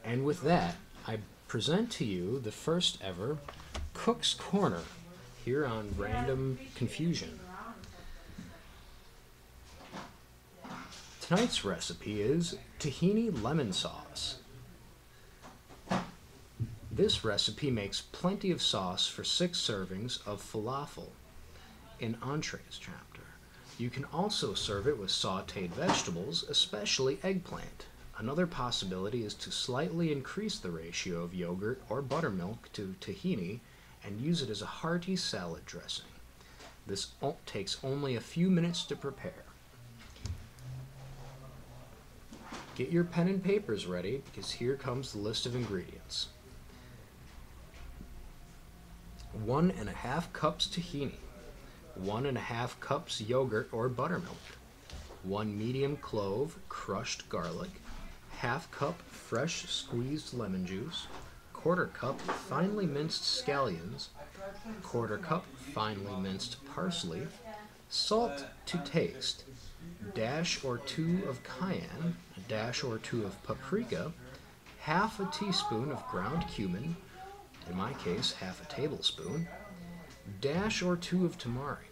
And with that, I present to you the first ever Cook's Corner here on Random Confusion. Tonight's recipe is tahini lemon sauce. This recipe makes plenty of sauce for 6 servings of falafel in entrees chapter. You can also serve it with sautéed vegetables, especially eggplant. Another possibility is to slightly increase the ratio of yogurt or buttermilk to tahini and use it as a hearty salad dressing. This takes only a few minutes to prepare. Get your pen and papers ready because here comes the list of ingredients. 1½ cups tahini, 1½ cups yogurt or buttermilk, 1 medium clove crushed garlic, ½ cup fresh squeezed lemon juice, 1/4 cup finely minced scallions, 1/4 cup finely minced parsley, salt to taste, dash or 2 of cayenne, a dash or 2 of paprika, ½ a teaspoon of ground cumin, in my case ½ a tablespoon, dash or 2 of tamari.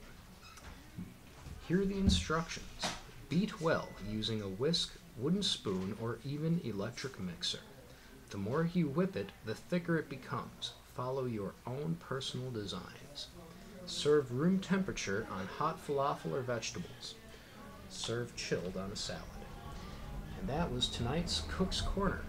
Here are the instructions. Beat well using a whisk, wooden spoon, or even electric mixer. The more you whip it, the thicker it becomes. Follow your own personal designs. Serve room temperature on hot falafel or vegetables. Serve chilled on a salad. And that was tonight's Cook's Corner.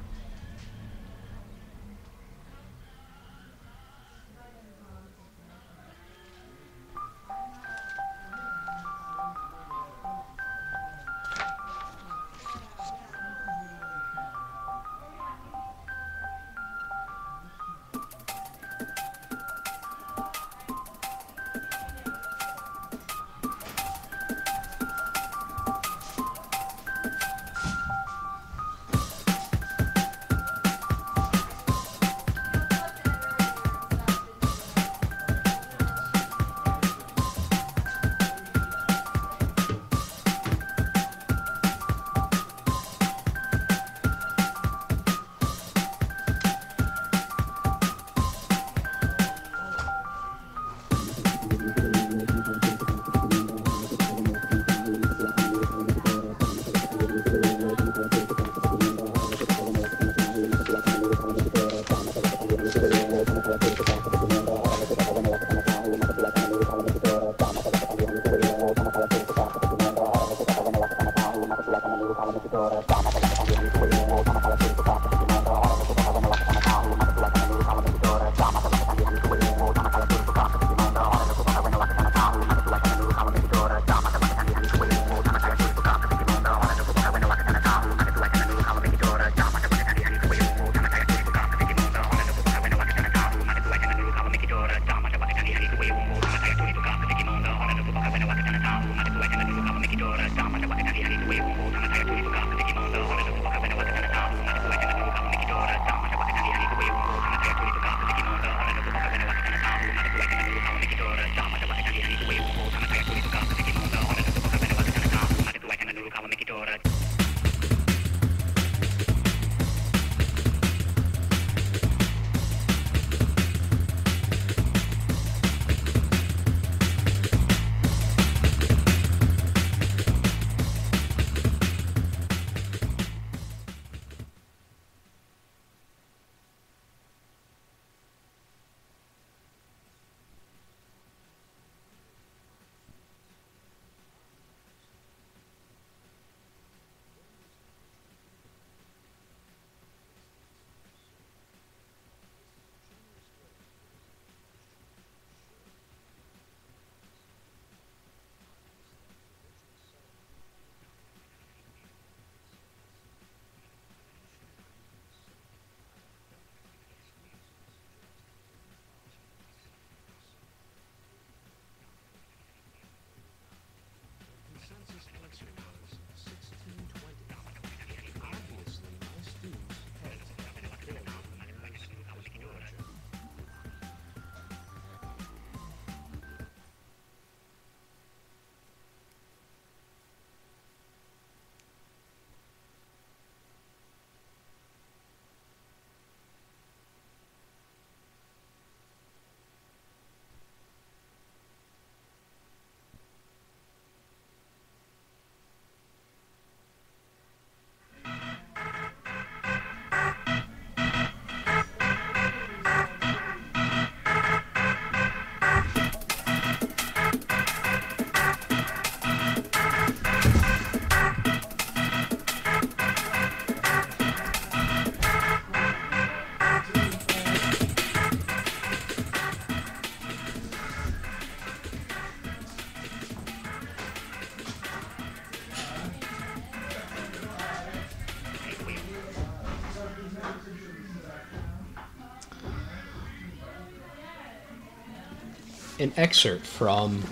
An excerpt from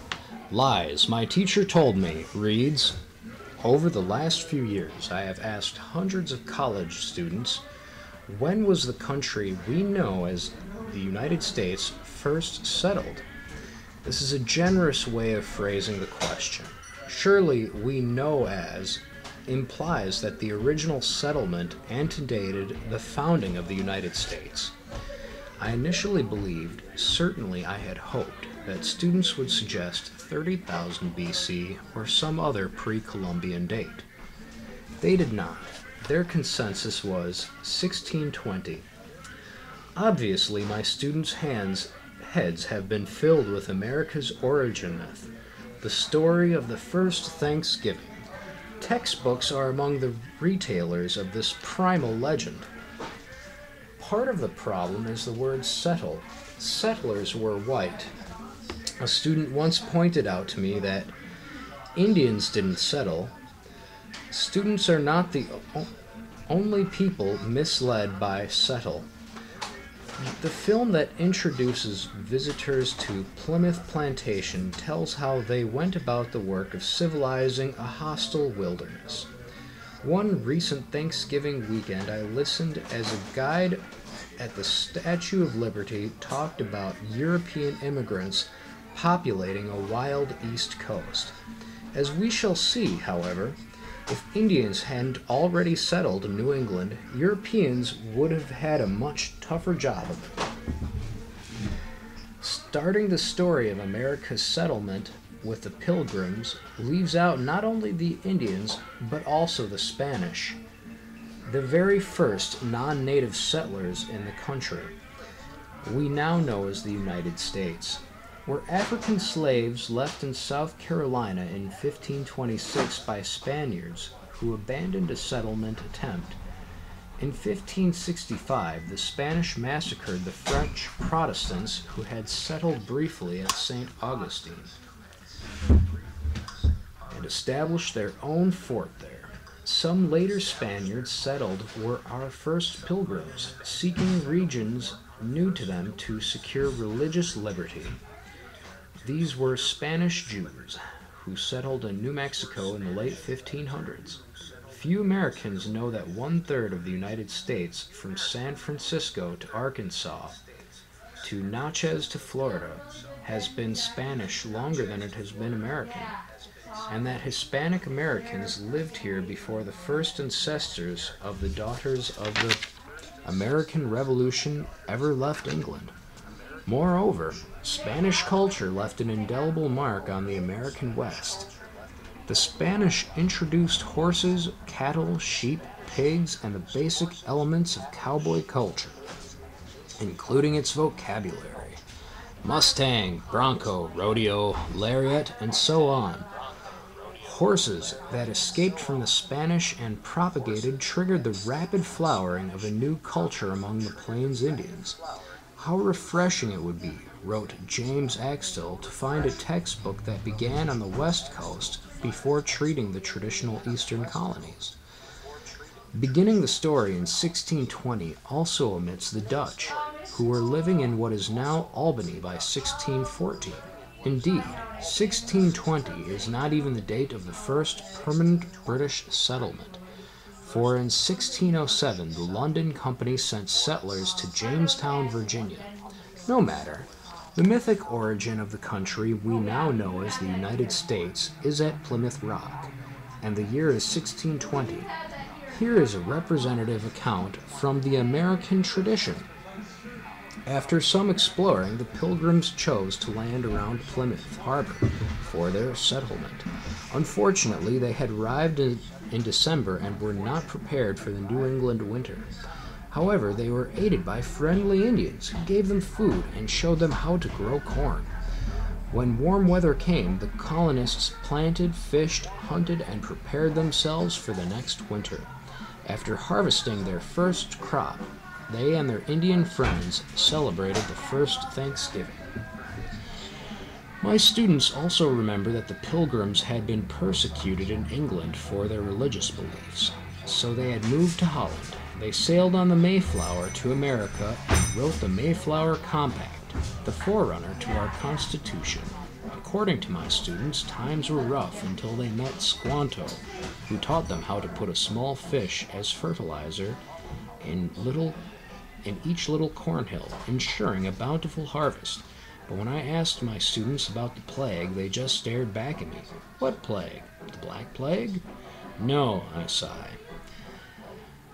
Lies My Teacher Told Me reads, "Over the last few years, I have asked hundreds of college students, when was the country we know as the United States first settled?" This is a generous way of phrasing the question. Surely we know as implies that the original settlement antedated the founding of the United States. I initially believed, certainly I had hoped, that students would suggest 30,000 BC or some other pre-Columbian date. They did not. Their consensus was 1620. Obviously, my students' heads have been filled with America's origin myth, the story of the first Thanksgiving. Textbooks are among the retailers of this primal legend. Part of the problem is the word settle. Settlers were white. A student once pointed out to me that Indians didn't settle. Students are not the only people misled by settle. The film that introduces visitors to Plymouth Plantation tells how they went about the work of civilizing a hostile wilderness. One recent Thanksgiving weekend, I listened as a guide at the Statue of Liberty talked about European immigrants populating a wild East Coast. As we shall see, however, if Indians hadn't already settled in New England, Europeans would have had a much tougher job of it. Starting the story of America's settlement with the Pilgrims leaves out not only the Indians, but also the Spanish, the very first non-native settlers in the country we now know as the United States. Were African slaves left in South Carolina in 1526 by Spaniards who abandoned a settlement attempt. In 1565, the Spanish massacred the French Protestants who had settled briefly at St. Augustine and established their own fort there. Some later Spaniards settled were our first pilgrims, seeking regions new to them to secure religious liberty. These were Spanish Jews, who settled in New Mexico in the late 1500s. Few Americans know that 1/3 of the United States, from San Francisco to Arkansas to Natchez to Florida, has been Spanish longer than it has been American, and that Hispanic Americans lived here before the first ancestors of the daughters of the American Revolution ever left England. Moreover, Spanish culture left an indelible mark on the American West. The Spanish introduced horses, cattle, sheep, pigs, and the basic elements of cowboy culture, including its vocabulary: Mustang, Bronco, Rodeo, Lariat, and so on. Horses that escaped from the Spanish and propagated triggered the rapid flowering of a new culture among the Plains Indians. How refreshing it would be, wrote James Axtell, to find a textbook that began on the West Coast before treating the traditional Eastern colonies. Beginning the story in 1620 also omits the Dutch, who were living in what is now Albany by 1614. Indeed, 1620 is not even the date of the first permanent British settlement, for in 1607 the London Company sent settlers to Jamestown, Virginia. No matter. The mythic origin of the country we now know as the United States is at Plymouth Rock, and the year is 1620. Here is a representative account from the American tradition. After some exploring, the Pilgrims chose to land around Plymouth Harbor for their settlement. Unfortunately, they had arrived in December and were not prepared for the New England winter. However, they were aided by friendly Indians who gave them food and showed them how to grow corn. When warm weather came, the colonists planted, fished, hunted, and prepared themselves for the next winter. After harvesting their first crop, they and their Indian friends celebrated the first Thanksgiving. My students also remember that the Pilgrims had been persecuted in England for their religious beliefs, so they had moved to Holland. They sailed on the Mayflower to America and wrote the Mayflower Compact. the forerunner to our Constitution. According to my students, times were rough until they met Squanto, who taught them how to put a small fish as fertilizer in each little cornhill, ensuring a bountiful harvest. But when I asked my students about the plague, they just stared back at me. What plague? The Black Plague? No, I sigh.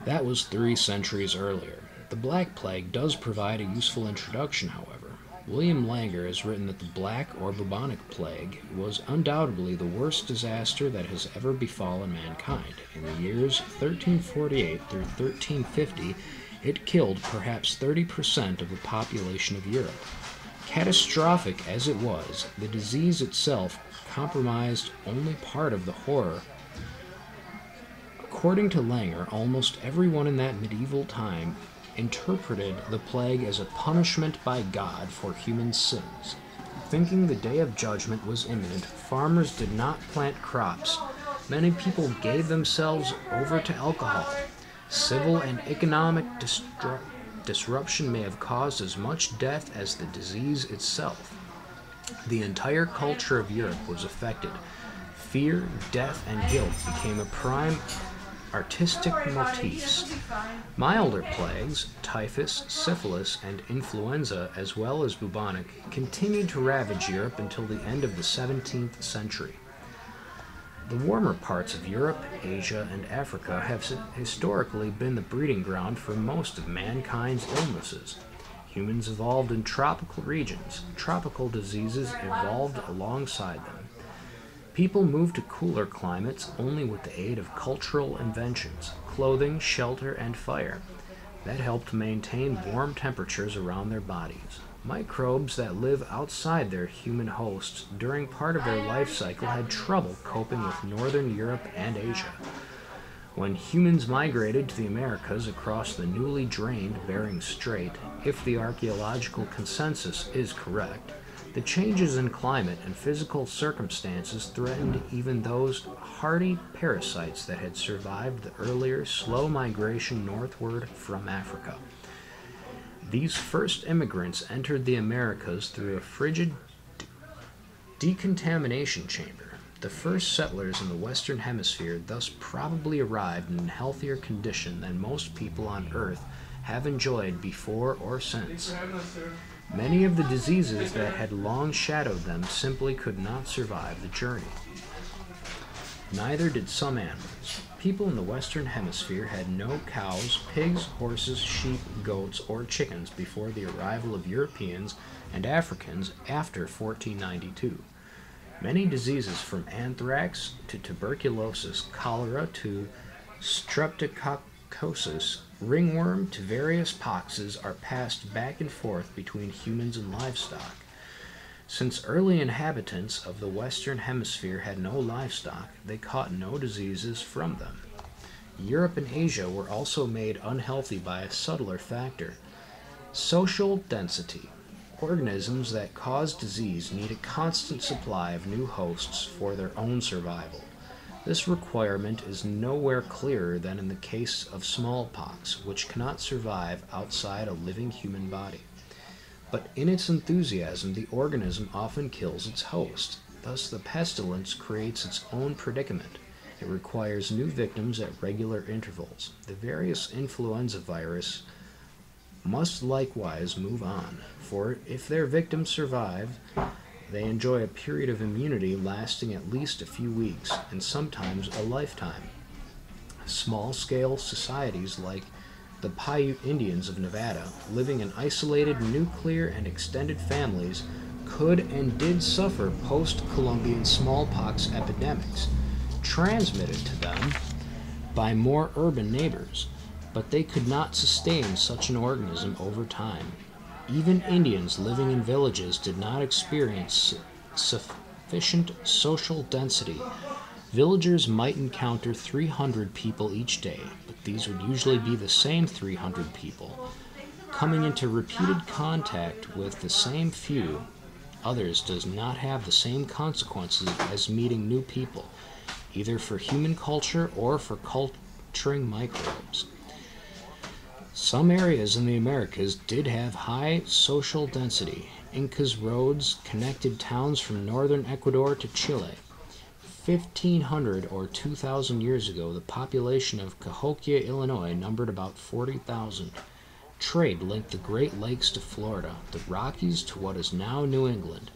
That was 3 centuries earlier. The Black Plague does provide a useful introduction, however. William Langer has written that the Black or bubonic plague was undoubtedly the worst disaster that has ever befallen mankind. In the years 1348 through 1350, it killed perhaps 30% of the population of Europe. Catastrophic as it was, the disease itself compromised only part of the horror. According to Langer, almost everyone in that medieval time interpreted the plague as a punishment by God for human sins. Thinking the day of judgment was imminent, farmers did not plant crops. Many people gave themselves over to alcohol. Civil and economic disruption may have caused as much death as the disease itself. The entire culture of Europe was affected. Fear, death, and guilt became a prime artistic motifs. Milder plagues, typhus, syphilis, and influenza, as well as bubonic, continued to ravage Europe until the end of the 17th century. The warmer parts of Europe, Asia, and Africa have historically been the breeding ground for most of mankind's illnesses. Humans evolved in tropical regions. Tropical diseases evolved alongside them. People moved to cooler climates only with the aid of cultural inventions, clothing, shelter, and fire. That helped maintain warm temperatures around their bodies. Microbes that live outside their human hosts during part of their life cycle had trouble coping with northern Europe and Asia. When humans migrated to the Americas across the newly drained Bering Strait, if the archaeological consensus is correct, the changes in climate and physical circumstances threatened even those hardy parasites that had survived the earlier slow migration northward from Africa. These first immigrants entered the Americas through a frigid decontamination chamber. The first settlers in the Western Hemisphere thus probably arrived in a healthier condition than most people on Earth have enjoyed before or since. Many of the diseases that had long shadowed them simply could not survive the journey. Neither did some animals. People in the Western Hemisphere had no cows, pigs, horses, sheep, goats, or chickens before the arrival of Europeans and Africans after 1492. Many diseases from anthrax to tuberculosis, cholera to streptococcosis, ringworm to various poxes are passed back and forth between humans and livestock. Since early inhabitants of the Western Hemisphere had no livestock, they caught no diseases from them. Europe and Asia were also made unhealthy by a subtler factor: social density. Organisms that cause disease need a constant supply of new hosts for their own survival. This requirement is nowhere clearer than in the case of smallpox, which cannot survive outside a living human body. But in its enthusiasm, the organism often kills its host. Thus, the pestilence creates its own predicament. It requires new victims at regular intervals. The various influenza virus must likewise move on, for if their victims survive, they enjoy a period of immunity lasting at least a few weeks, and sometimes a lifetime. Small-scale societies like the Paiute Indians of Nevada, living in isolated nuclear and extended families, could and did suffer post-Columbian smallpox epidemics, transmitted to them by more urban neighbors, but they could not sustain such an organism over time. Even Indians living in villages did not experience sufficient social density. Villagers might encounter 300 people each day, but these would usually be the same 300 people, coming into repeated contact with the same few. Others does not have the same consequences as meeting new people, either for human culture or for culturing microbes. Some areas in the Americas did have high social density. Inca's roads connected towns from northern Ecuador to Chile. 1,500 or 2,000 years ago, the population of Cahokia, Illinois numbered about 40,000. Trade linked the Great Lakes to Florida, the Rockies to what is now New England.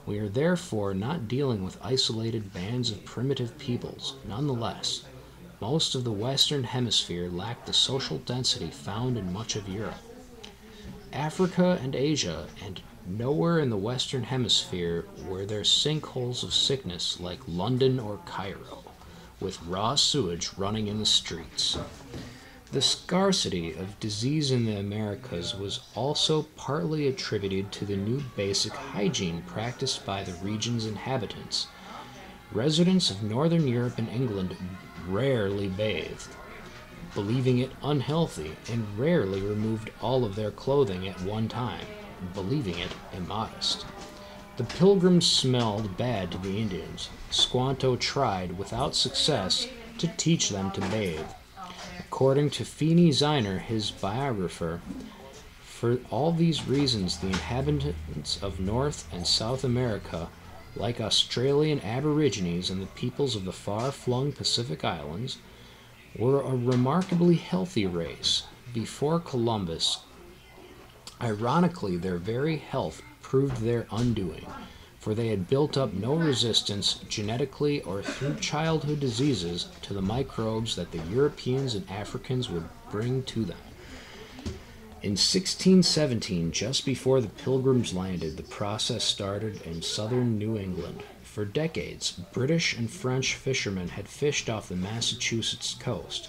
We are therefore not dealing with isolated bands of primitive peoples. Nonetheless, most of the Western Hemisphere lacked the social density found in much of Europe. Africa and Asia, and nowhere in the Western Hemisphere were there sinkholes of sickness like London or Cairo, with raw sewage running in the streets. The scarcity of disease in the Americas was also partly attributed to the new basic hygiene practiced by the region's inhabitants. Residents of Northern Europe and England rarely bathed, believing it unhealthy, and rarely removed all of their clothing at one time, believing it immodest. The Pilgrims smelled bad to the Indians. Squanto tried, without success, to teach them to bathe. According to Feeney Ziner, his biographer, for all these reasons the inhabitants of North and South America, like Australian Aborigines and the peoples of the far-flung Pacific Islands, were a remarkably healthy race. Before Columbus, ironically, their very health proved their undoing, for they had built up no resistance genetically or through childhood diseases to the microbes that the Europeans and Africans would bring to them. In 1617, just before the Pilgrims landed, the process started in southern New England. For decades, British and French fishermen had fished off the Massachusetts coast.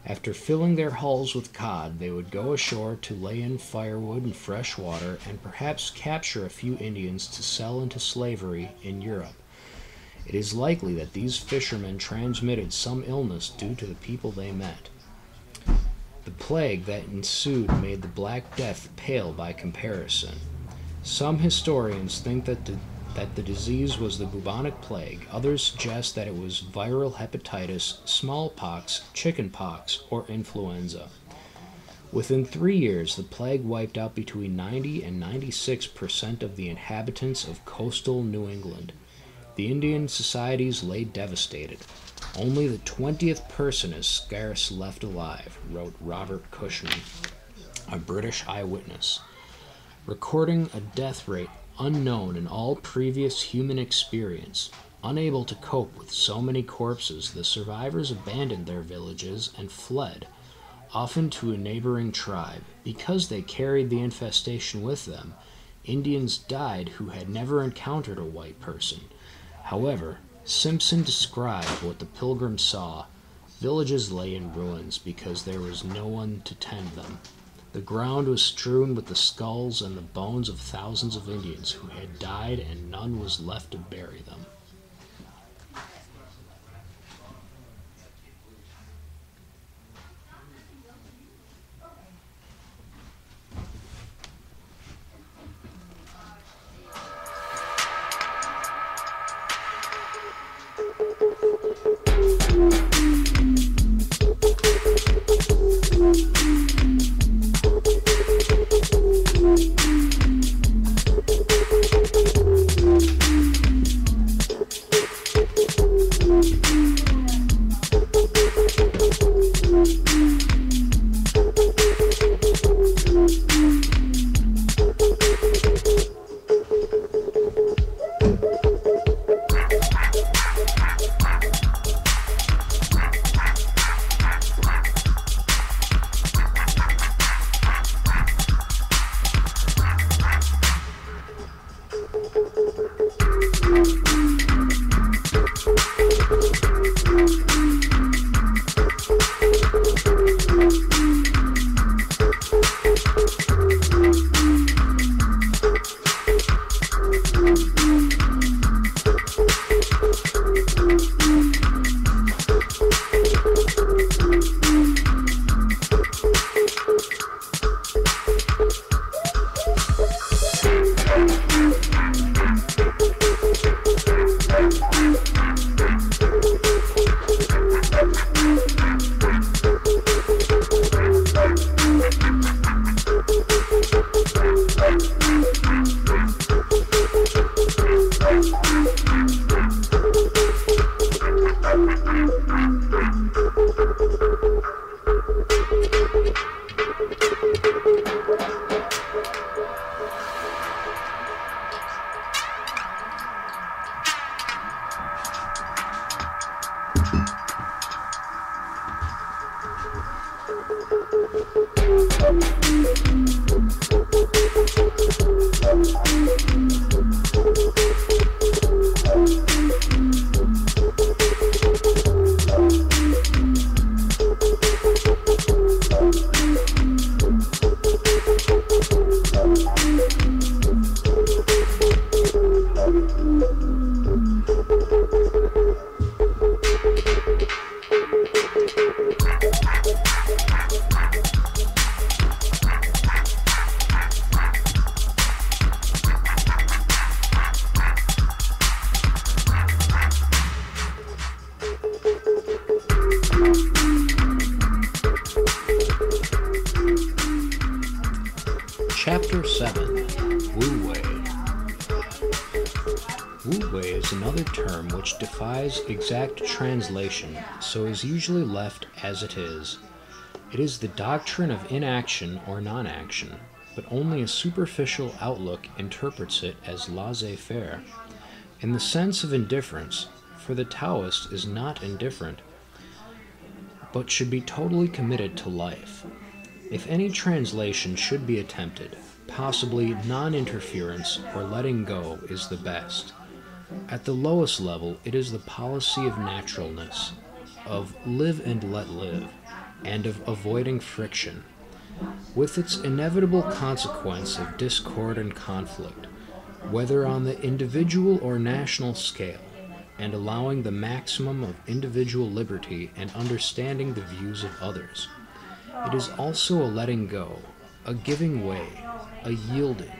After filling their hulls with cod, they would go ashore to lay in firewood and fresh water, and perhaps capture a few Indians to sell into slavery in Europe. It is likely that these fishermen transmitted some illness due to the people they met. The plague that ensued made the Black Death pale by comparison. Some historians think that the disease was the bubonic plague. Others suggest that it was viral hepatitis, smallpox, chickenpox, or influenza. Within 3 years, the plague wiped out between 90 and 96% of the inhabitants of coastal New England. The Indian societies lay devastated. Only the 20th person is scarce left alive, wrote Robert Cushman, a British eyewitness, recording a death rate unknown in all previous human experience. Unable to cope with so many corpses, the survivors abandoned their villages and fled, often to a neighboring tribe. Because they carried the infestation with them, Indians died who had never encountered a white person. However, Simpson described what the Pilgrims saw. Villages lay in ruins because there was no one to tend them. The ground was strewn with the skulls and the bones of thousands of Indians who had died, and none was left to bury them. Chapter 7, Wu Wei. Wu Wei is another term which defies exact translation, so is usually left as it is. It is the doctrine of inaction or non-action, but only a superficial outlook interprets it as laissez-faire. In the sense of indifference, for the Taoist is not indifferent, but should be totally committed to life. If any translation should be attempted, possibly non-interference or letting go is the best. At the lowest level, it is the policy of naturalness, of live and let live, and of avoiding friction, with its inevitable consequence of discord and conflict, whether on the individual or national scale, and allowing the maximum of individual liberty and understanding the views of others. It is also a letting go, a giving way, a yielding,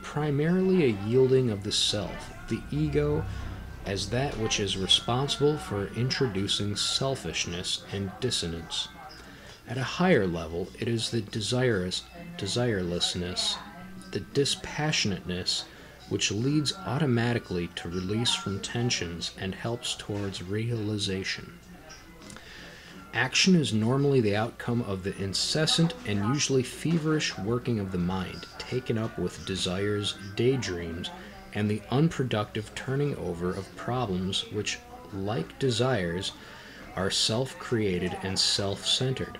primarily a yielding of the self, the ego, as that which is responsible for introducing selfishness and dissonance. At a higher level, it is the desirelessness, the dispassionateness, which leads automatically to release from tensions and helps towards realization. Action is normally the outcome of the incessant and usually feverish working of the mind, taken up with desires, daydreams, and the unproductive turning over of problems which, like desires, are self-created and self-centered.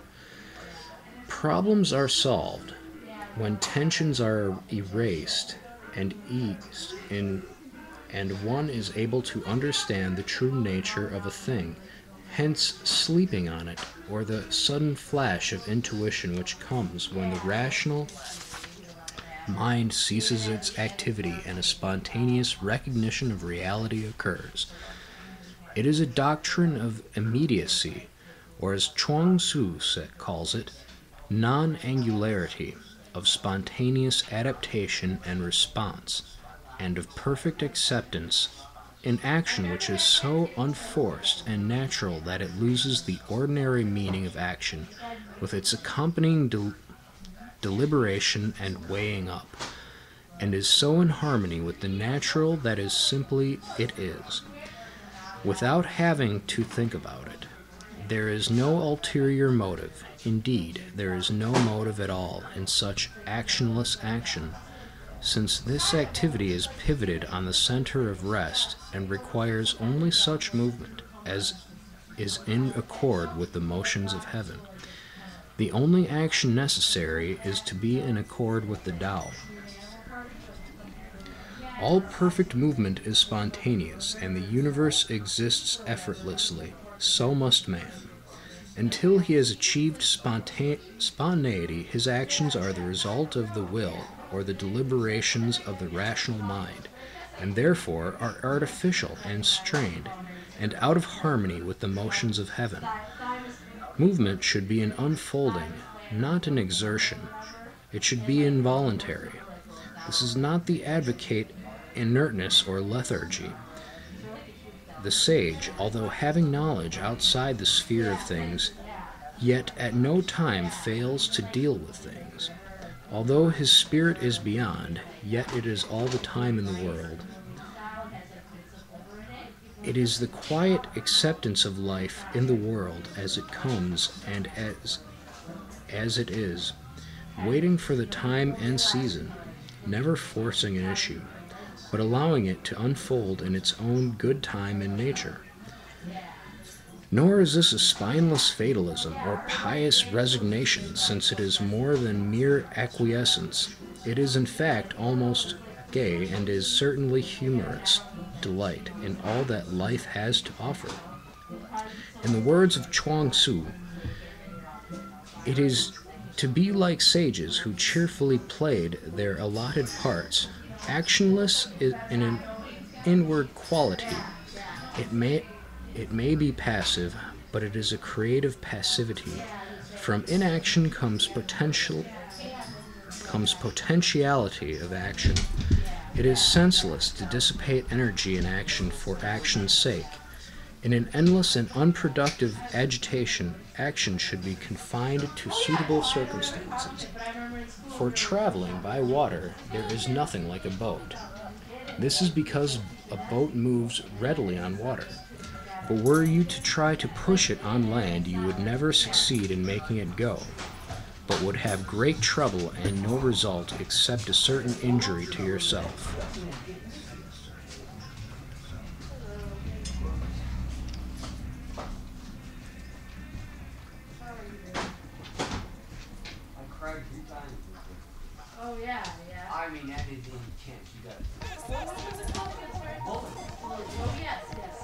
Problems are solved when tensions are erased and eased and one is able to understand the true nature of a thing, hence sleeping on it, or the sudden flash of intuition which comes when the rational mind ceases its activity and a spontaneous recognition of reality occurs. It is a doctrine of immediacy, or as Chuang Tzu calls it, non-angularity, of spontaneous adaptation and response, and of perfect acceptance in action which is so unforced and natural that it loses the ordinary meaning of action, with its accompanying deliberation and weighing up, and is so in harmony with the natural that is simply it is, without having to think about it. There is no ulterior motive. Indeed, there is no motive at all in such actionless action, since this activity is pivoted on the center of rest and requires only such movement as is in accord with the motions of heaven. The only action necessary is to be in accord with the Tao. All perfect movement is spontaneous, and the universe exists effortlessly. So must man. Until he has achieved spontaneity, his actions are the result of the will, or the deliberations of the rational mind, and therefore are artificial and strained, and out of harmony with the motions of heaven. Movement should be an unfolding, not an exertion. It should be involuntary. This is not to advocate inertness or lethargy. The sage, although having knowledge outside the sphere of things, yet at no time fails to deal with things. Although his spirit is beyond, yet it is all the time in the world. It is the quiet acceptance of life in the world as it comes and as it is, waiting for the time and season, never forcing an issue, but allowing it to unfold in its own good time and nature. Nor is this a spineless fatalism or pious resignation, since it is more than mere acquiescence. It is in fact almost gay and is certainly humorous delight in all that life has to offer. In the words of Chuang Tzu, it is to be like sages who cheerfully played their allotted parts, actionless in an inward quality. It may be passive, but it is a creative passivity. From inaction comes potentiality of action. It is senseless to dissipate energy in action for action's sake. In an endless and unproductive agitation, action should be confined to suitable circumstances. For traveling by water, there is nothing like a boat. This is because a boat moves readily on water. But were you to try to push it on land, you would never succeed in making it go, but would have great trouble and no result except a certain injury to yourself. Oh yeah, yeah. I mean, that is intense. You got it. Oh yes, yes.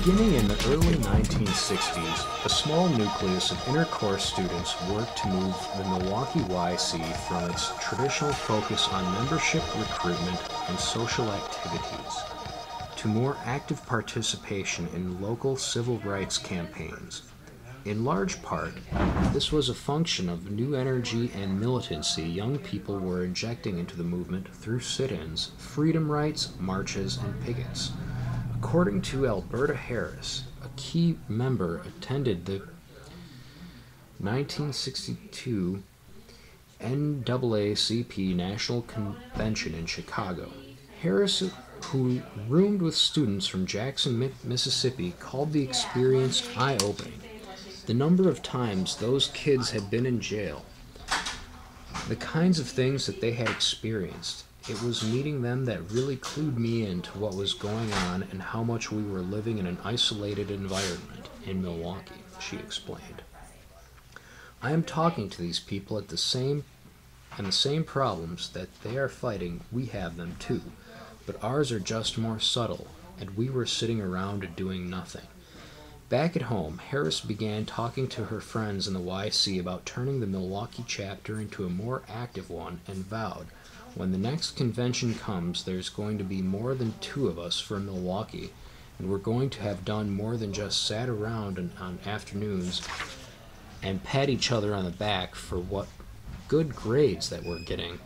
Beginning in the early 1960s, a small nucleus of inner core students worked to move the Milwaukee YC from its traditional focus on membership recruitment and social activities to more active participation in local civil rights campaigns. In large part, this was a function of the new energy and militancy young people were injecting into the movement through sit-ins, freedom rides, marches, and pickets. According to Alberta Harris, a key member attended the 1962 NAACP National Convention in Chicago. Harris, who roomed with students from Jackson, Mississippi, called the experience eye-opening. The number of times those kids had been in jail, the kinds of things that they had experienced. It was meeting them that really clued me into what was going on and how much we were living in an isolated environment in Milwaukee, she explained. I am talking to these people at the same problems that they are fighting, we have them too, but ours are just more subtle, and we were sitting around doing nothing. Back at home, Harris began talking to her friends in the YC about turning the Milwaukee chapter into a more active one and vowed, when the next convention comes, there's going to be more than 2 of us from Milwaukee, and we're going to have done more than just sat around on afternoons and pat each other on the back for what good grades that we're getting.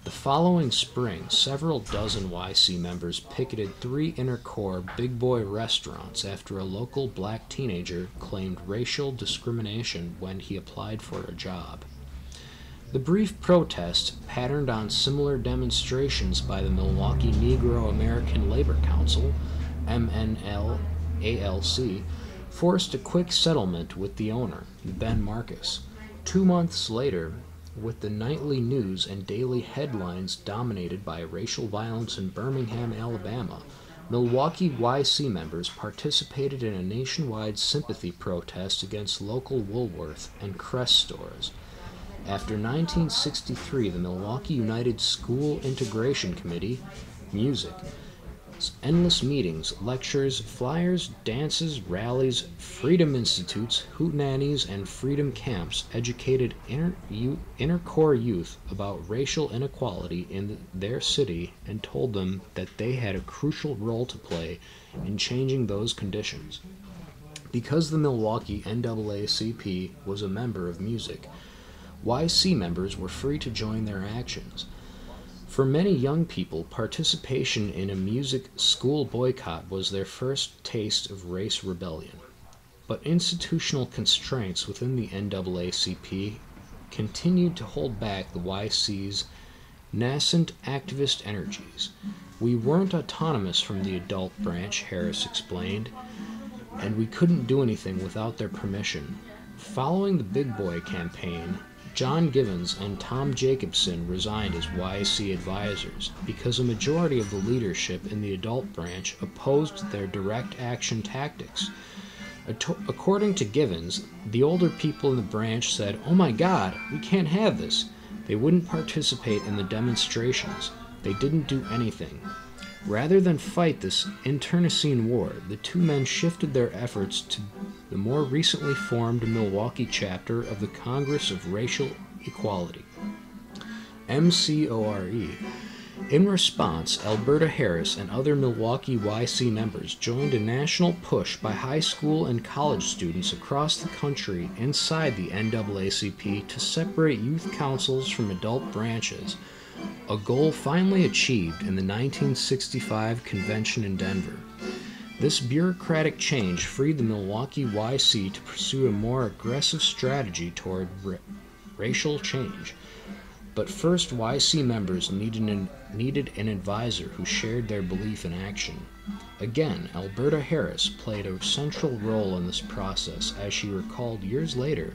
The following spring, several dozen YC members picketed 3 inner-core big boy restaurants after a local black teenager claimed racial discrimination when he applied for a job. The brief protest, patterned on similar demonstrations by the Milwaukee Negro American Labor Council, MNLALC, forced a quick settlement with the owner, Ben Marcus. 2 months later, with the nightly news and daily headlines dominated by racial violence in Birmingham, Alabama, Milwaukee YC members participated in a nationwide sympathy protest against local Woolworth and Crest stores. After 1963, the Milwaukee United School Integration Committee, music, endless meetings, lectures, flyers, dances, rallies, freedom institutes, hootenannies, and freedom camps educated inner-core youth about racial inequality in their city and told them that they had a crucial role to play in changing those conditions. Because the Milwaukee NAACP was a member of music, YC members were free to join their actions. For many young people, participation in a music school boycott was their first taste of race rebellion. But institutional constraints within the NAACP continued to hold back the YC's nascent activist energies. We weren't autonomous from the adult branch, Harris explained, and we couldn't do anything without their permission. Following the Big Boy campaign, John Givens and Tom Jacobson resigned as YC advisors because a majority of the leadership in the adult branch opposed their direct action tactics. According to Givens, the older people in the branch said, "Oh my God, we can't have this." They wouldn't participate in the demonstrations. They didn't do anything. Rather than fight this internecine war, the 2 men shifted their efforts to the more recently formed Milwaukee chapter of the Congress of Racial Equality, MCORE. In response, Alberta Harris and other Milwaukee YC members joined a national push by high school and college students across the country inside the NAACP to separate youth councils from adult branches, a goal finally achieved in the 1965 convention in Denver. This bureaucratic change freed the Milwaukee YC to pursue a more aggressive strategy toward racial change. But first, YC members needed an advisor who shared their belief in action. Again, Alberta Harris played a central role in this process, as she recalled years later.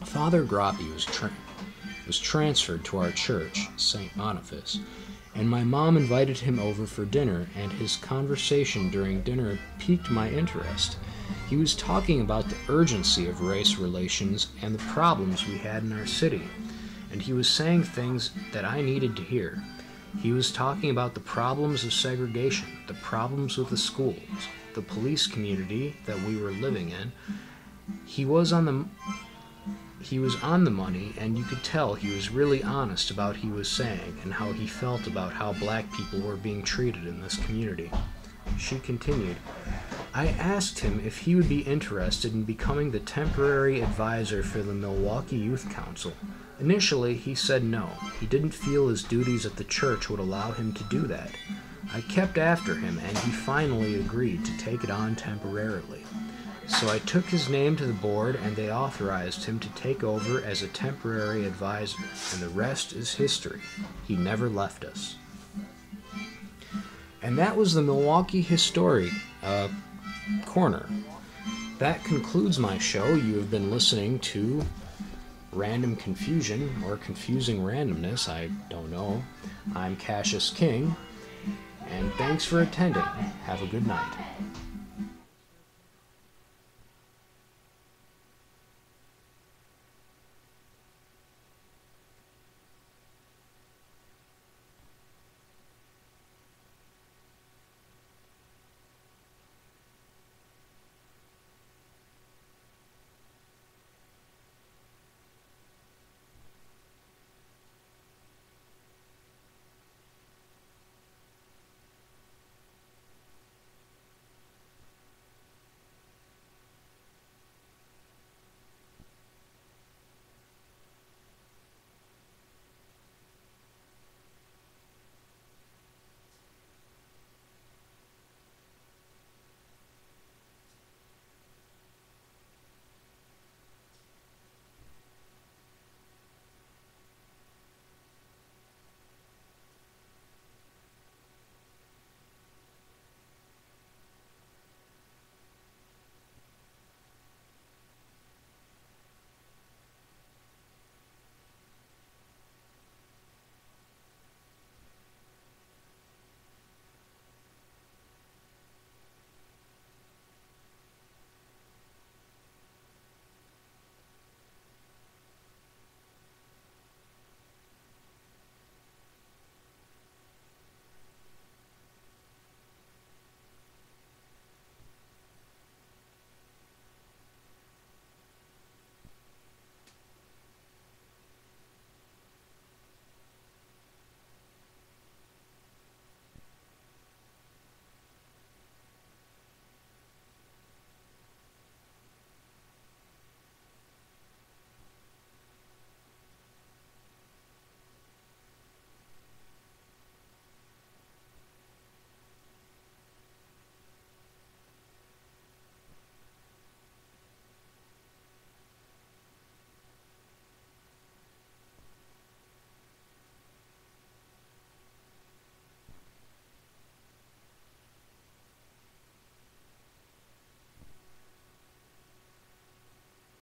Father Groppe was transferred to our church, St. Boniface, and my mom invited him over for dinner, and his conversation during dinner piqued my interest. He was talking about the urgency of race relations and the problems we had in our city, and he was saying things that I needed to hear. He was talking about the problems of segregation, the problems with the schools, the police community that we were living in. He was on the money, and you could tell he was really honest about what he was saying and how he felt about how black people were being treated in this community. She continued, I asked him if he would be interested in becoming the temporary advisor for the Milwaukee Youth Council. Initially, he said no. He didn't feel his duties at the church would allow him to do that. I kept after him, and he finally agreed to take it on temporarily. So I took his name to the board, and they authorized him to take over as a temporary advisor, and the rest is history. He never left us. And that was the Milwaukee History Corner. That concludes my show. You have been listening to Random Confusion, or Confusing Randomness, I don't know. I'm Cassius King, and thanks for attending. Have a good night.